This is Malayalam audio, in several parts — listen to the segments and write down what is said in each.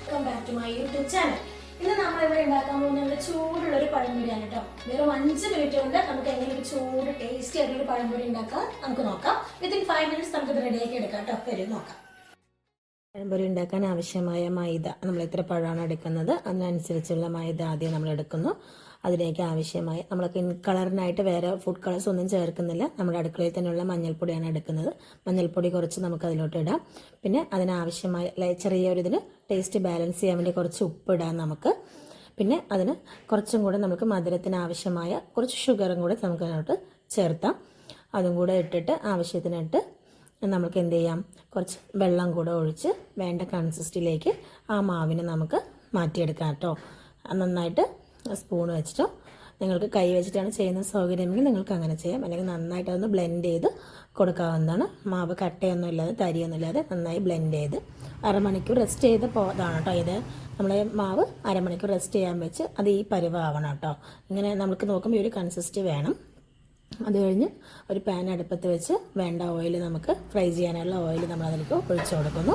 Welcome back to my YouTube channel. ഇന്ന് നമ്മളിവിടെ ഉണ്ടാക്കാൻ പോകുന്നത് ചൂടുള്ള ഒരു പഴംപൊരിയാണ് കേട്ടോ. വെറും 5 മിനിറ്റ് കൊണ്ട് നമുക്ക് എങ്ങനെ ഒരു ചൂട് ടേസ്റ്റി ആയിട്ടുള്ള ഒരു പഴംപൊരി ഉണ്ടാക്കാം നമുക്ക് നോക്കാം. വിത്തിൻ 5 മിനിറ്റ്സ് നമുക്ക് ഇത് റെഡിയാക്കി എടുക്കാം കേട്ടോ. വരും നോക്കാം. പഴംപൊരി ഉണ്ടാക്കാൻ ആവശ്യമായ മൈദ നമ്മൾ എത്ര പഴമാണ് എടുക്കുന്നത് അതിനനുസരിച്ചുള്ള മൈദ ആദ്യം നമ്മൾ എടുക്കുന്നു. അതിലേക്ക് ആവശ്യമായ നമ്മൾ കളറിനായിട്ട് വേറെ ഫുഡ് കളേഴ്സ് ഒന്നും ചേർക്കുന്നില്ല. നമ്മുടെ അടുക്കളയിൽ തന്നെയുള്ള മഞ്ഞൾപ്പൊടിയാണ് എടുക്കുന്നത്. മഞ്ഞൾപ്പൊടി കുറച്ച് നമുക്ക് അതിലോട്ട് ഇടാം. പിന്നെ അതിനാവശ്യമായ ചെറിയൊരു ഇതിന് ടേസ്റ്റ് ബാലൻസ് ചെയ്യാൻ വേണ്ടി കുറച്ച് ഉപ്പിടാം നമുക്ക്. പിന്നെ അതിന് കുറച്ചും കൂടെ നമുക്ക് മധുരത്തിന് ആവശ്യമായ കുറച്ച് ഷുഗറും കൂടെ നമുക്ക് അതിലോട്ട് ചേർത്താം. അതും കൂടെ ഇട്ടിട്ട് ആവശ്യത്തിനിട്ട് നമുക്ക് എന്ത് ചെയ്യാം, കുറച്ച് വെള്ളം കൂടെ ഒഴിച്ച് വേണ്ട കൺസിസ്റ്റിലേക്ക് ആ മാവിനെ നമുക്ക് മാറ്റിയെടുക്കാം കേട്ടോ. നന്നായിട്ട് സ്പൂൺ വെച്ചിട്ടോ നിങ്ങൾക്ക് കൈ വെച്ചിട്ടാണ് ചെയ്യുന്ന സൗകര്യമെങ്കിൽ നിങ്ങൾക്ക് അങ്ങനെ ചെയ്യാം. അല്ലെങ്കിൽ നന്നായിട്ട് അതൊന്ന് ബ്ലെൻഡ് ചെയ്ത് കൊടുക്കാവുന്നതാണ്. മാവ് കട്ടയൊന്നും ഇല്ലാതെ തരിയൊന്നും ഇല്ലാതെ നന്നായി ബ്ലെൻഡ് ചെയ്ത് അരമണിക്കൂർ റെസ്റ്റ് ചെയ്ത് പോയതാണ് കേട്ടോ. ഇത് നമ്മളെ മാവ് അരമണിക്കൂർ റെസ്റ്റ് ചെയ്യാൻ വെച്ച് അത് ഈ പരുവാവണം കേട്ടോ. ഇങ്ങനെ നമുക്ക് നോക്കുമ്പോൾ ഈ ഒരു കൺസിസ്റ്റ് വേണം. അത് കഴിഞ്ഞ് ഒരു പാൻ അടുപ്പത്ത് വെച്ച് വേണ്ട ഓയിൽ നമുക്ക് ഫ്രൈ ചെയ്യാനുള്ള ഓയിൽ നമ്മൾ അതിലേക്ക് ഒഴിച്ചു കൊടുക്കുന്നു.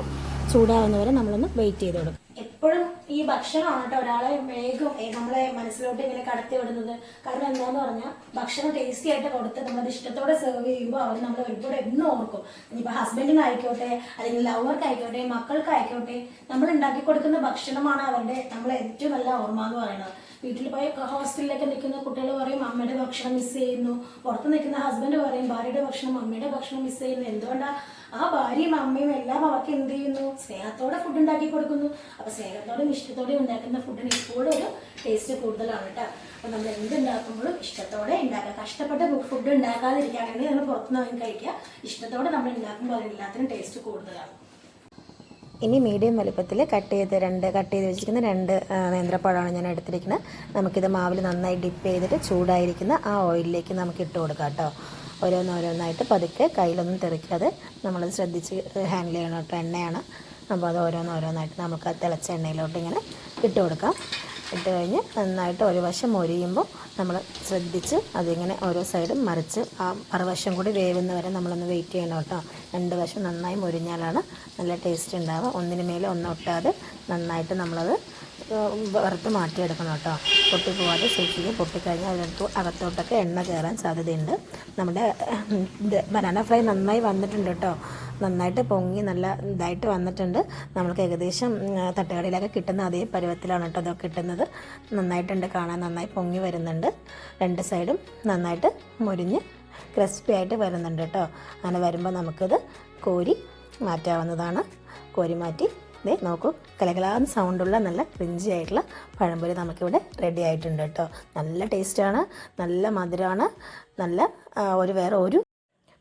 ചൂടാവുന്നവരെ നമ്മളൊന്ന് വെയിറ്റ് ചെയ്ത് കൊടുക്കും. എപ്പോഴും ഈ ഭക്ഷണമാണ് കേട്ടോ ഒരാളെ വേഗം നമ്മളെ മനസ്സിലോട്ട് ഇങ്ങനെ കടത്തി വിടുന്നത്. കാരണം എന്താന്ന് പറഞ്ഞാൽ ഭക്ഷണം ടേസ്റ്റി ആയിട്ട് കൊടുത്ത് നമ്മളത് ഇഷ്ടത്തോടെ സെർവ് ചെയ്യുമ്പോൾ അവർ നമ്മൾ ഒരുപാട് എന്നും ഓർക്കും. ഇനിയിപ്പോൾ ഹസ്ബൻഡിനായിക്കോട്ടെ അല്ലെങ്കിൽ ലവർക്കായിക്കോട്ടെ മക്കൾക്കായിക്കോട്ടെ നമ്മൾ ഉണ്ടാക്കി കൊടുക്കുന്ന ഭക്ഷണമാണ് അവരുടെ നമ്മളെ ഏറ്റവും നല്ല ഓർമ്മ എന്ന് പറയുന്നത്. വീട്ടിൽ പോയി ഹോസ്റ്റലിലൊക്കെ നിൽക്കുന്ന കുട്ടികൾ പറയും അമ്മയുടെ ഭക്ഷണം മിസ് ചെയ്യുന്നു. പുറത്ത് നിൽക്കുന്ന ഹസ്ബൻഡ് പറയും ഭാര്യയുടെ ഭക്ഷണം അമ്മയുടെ ഭക്ഷണം മിസ് ചെയ്യുന്നു. എന്തുകൊണ്ടാണ്? ആ ഭാര്യയും അമ്മയും എല്ലാം അവർക്ക് എന്ത് ചെയ്യുന്നു, സ്നേഹത്തോടെ ഫുഡ് ഉണ്ടാക്കി കൊടുക്കുന്നു. അപ്പൊ സ്നേഹത്തോടെയും ഇഷ്ടത്തോടെയും ഉണ്ടാക്കുന്ന ഫുഡിന് ഇപ്പോഴും ഒരു ടേസ്റ്റ് കൂടുതലാണ് കേട്ടോ. അപ്പൊ നമ്മൾ എന്തുണ്ടാക്കുമ്പോഴും ഇഷ്ടത്തോടെ ഉണ്ടാക്കുക. കഷ്ടപ്പെട്ട ഫുഡ് ഉണ്ടാക്കാതിരിക്കുകയാണെങ്കിൽ നമ്മൾ പുറത്തുനിന്ന് വാങ്ങി കഴിക്കുക. ഇഷ്ടത്തോടെ നമ്മൾ ഉണ്ടാക്കുമ്പോൾ അതിനെല്ലാത്തിനും ടേസ്റ്റ് കൂടുതലാണ്. ഇനി മീഡിയം വലുപ്പത്തിൽ കട്ട് ചെയ്ത് വെച്ചിരിക്കുന്ന 2 നേന്ത്രപ്പഴമാണ് ഞാൻ എടുത്തിരിക്കുന്നത്. നമുക്കിത് മാവിൽ നന്നായി ഡിപ്പ് ചെയ്തിട്ട് ചൂടായിരിക്കുന്ന ആ ഓയിലിലേക്ക് നമുക്ക് ഇട്ട് കൊടുക്കാം കേട്ടോ. ഓരോന്നോരോന്നായിട്ട് പതുക്കെ കയ്യിലൊന്നും തെറിക്കാതെ നമ്മൾ ശ്രദ്ധിച്ച് ഹാൻഡിൽ ചെയ്യണം കേട്ടോ. എണ്ണയാണ്, അപ്പോൾ അത് ഓരോന്നോരോന്നായിട്ട് നമുക്ക് ആ തിളച്ച എണ്ണയിലോട്ട് ഇങ്ങനെ ഇട്ട് കൊടുക്കാം. ഇട്ട് കഴിഞ്ഞ് നന്നായിട്ട് ഒരു വശം മൊരിയുമ്പോൾ നമ്മൾ ശ്രദ്ധിച്ച് അതിങ്ങനെ ഓരോ സൈഡും മറിച്ച് ആ മറുവശം കൂടി വേവുന്നവരെ നമ്മളൊന്ന് വെയിറ്റ് ചെയ്യണം കേട്ടോ. 2 വശം നന്നായി മൊരിഞ്ഞാലാണ് നല്ല ടേസ്റ്റ് ഉണ്ടാവുക. ഒന്നിന് മേലെ ഒന്നൊട്ടാതെ നന്നായിട്ട് നമ്മളത് വറുത്ത് മാറ്റിയെടുക്കണം കേട്ടോ. പൊട്ടിപ്പോവാതെ സൂക്ഷിക്കുക. പൊട്ടിക്കഴിഞ്ഞാൽ അതിനകത്ത് അകത്തോട്ടൊക്കെ എണ്ണ കയറാൻ സാധ്യതയുണ്ട്. നമ്മുടെ ബനാന ഫ്രൈ നന്നായി വന്നിട്ടുണ്ട് കേട്ടോ. നന്നായിട്ട് പൊങ്ങി നല്ല ഇതായിട്ട് വന്നിട്ടുണ്ട്. നമ്മൾക്ക് ഏകദേശം തട്ടുകടയിലൊക്കെ കിട്ടുന്ന അതേ പരുവത്തിലാണ് കേട്ടോ അതൊക്കെ കിട്ടുന്നത്. നന്നായിട്ടുണ്ട്, കാണാൻ നന്നായി പൊങ്ങി വരുന്നുണ്ട്. 2 സൈഡും നന്നായിട്ട് മുരിഞ്ഞ് ക്രിസ്പി ആയിട്ട് വരുന്നുണ്ട് കേട്ടോ. അങ്ങനെ വരുമ്പോൾ നമുക്കിത് കോരി മാറ്റാവുന്നതാണ്. കോരി മാറ്റി ദേ നോക്കൂ, കലകലാന്ന് സൗണ്ടുള്ള നല്ല ക്രിഞ്ചി ആയിട്ടുള്ള പഴംപൊരി നമുക്കിവിടെ റെഡി ആയിട്ടുണ്ട് കേട്ടോ. നല്ല ടേസ്റ്റാണ്, നല്ല മധുരമാണ്, നല്ല വേറെ ഒരു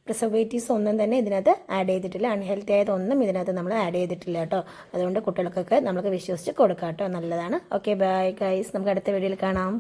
പ്രിസർവേറ്റീവ്സ് ഒന്നും തന്നെ ഇതിനകത്ത് ആഡ് ചെയ്തിട്ടില്ല. അൺഹെൽത്തി ആയതൊന്നും ഇതിനകത്ത് നമ്മൾ ആഡ് ചെയ്തിട്ടില്ല കേട്ടോ. അതുകൊണ്ട് കുട്ടികൾക്കൊക്കെ നമുക്ക് വിശ്വസിച്ച് കൊടുക്കാം കേട്ടോ. നല്ലതാണ്. ഓക്കെ ബൈ ഗൈസ്, നമുക്ക് അടുത്ത വീഡിയോയിൽ കാണാം.